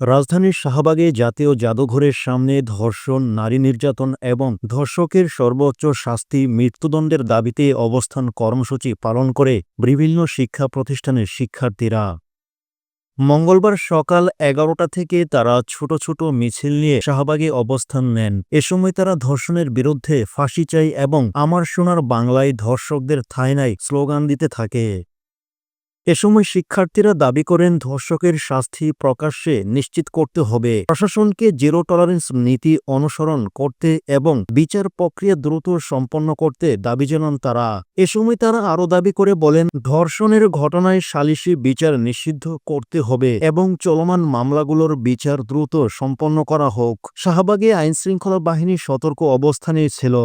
রাজধানীর শাহবাগে জাতীয় জাদুঘরের সামনে ধর্ষণ, নারী নির্যাতন এবং ধর্ষকের সর্বোচ্চ শাস্তি মৃত্যুদণ্ডের দাবিতে অবস্থান কর্মসূচি পালন করে বিভিন্ন শিক্ষা প্রতিষ্ঠানের শিক্ষার্থীরা। মঙ্গলবার সকাল ১১টা থেকে তারা ছোট ছোট মিছিল নিয়ে শাহবাগে অবস্থান নেন। এ সময় তারা ধর্ষণের বিরুদ্ধে ফাঁসি চাই এবং আমার সোনার বাংলায় ধর্ষকদের ঠাঁই নাই স্লোগান দিতে থাকে। এ সময় শিক্ষার্থীরা দাবি করেন ধর্ষকের শাস্তি প্রকাশ্যে নিশ্চিত করতে হবে, প্রশাসনকে জিরো টলারেন্স নীতি অনুসরণ করতে এবং বিচার প্রক্রিয়া দ্রুত সম্পন্ন করতে দাবি জানান তারা। এ সময় তারা আরও দাবি করে বলেন, ধর্ষণের ঘটনায় সালিসি বিচার নিষিদ্ধ করতে হবে এবং চলমান মামলাগুলোর বিচার দ্রুত সম্পন্ন করা হোক। শাহবাগে আইনশৃঙ্খলা বাহিনী সতর্ক অবস্থানে ছিল।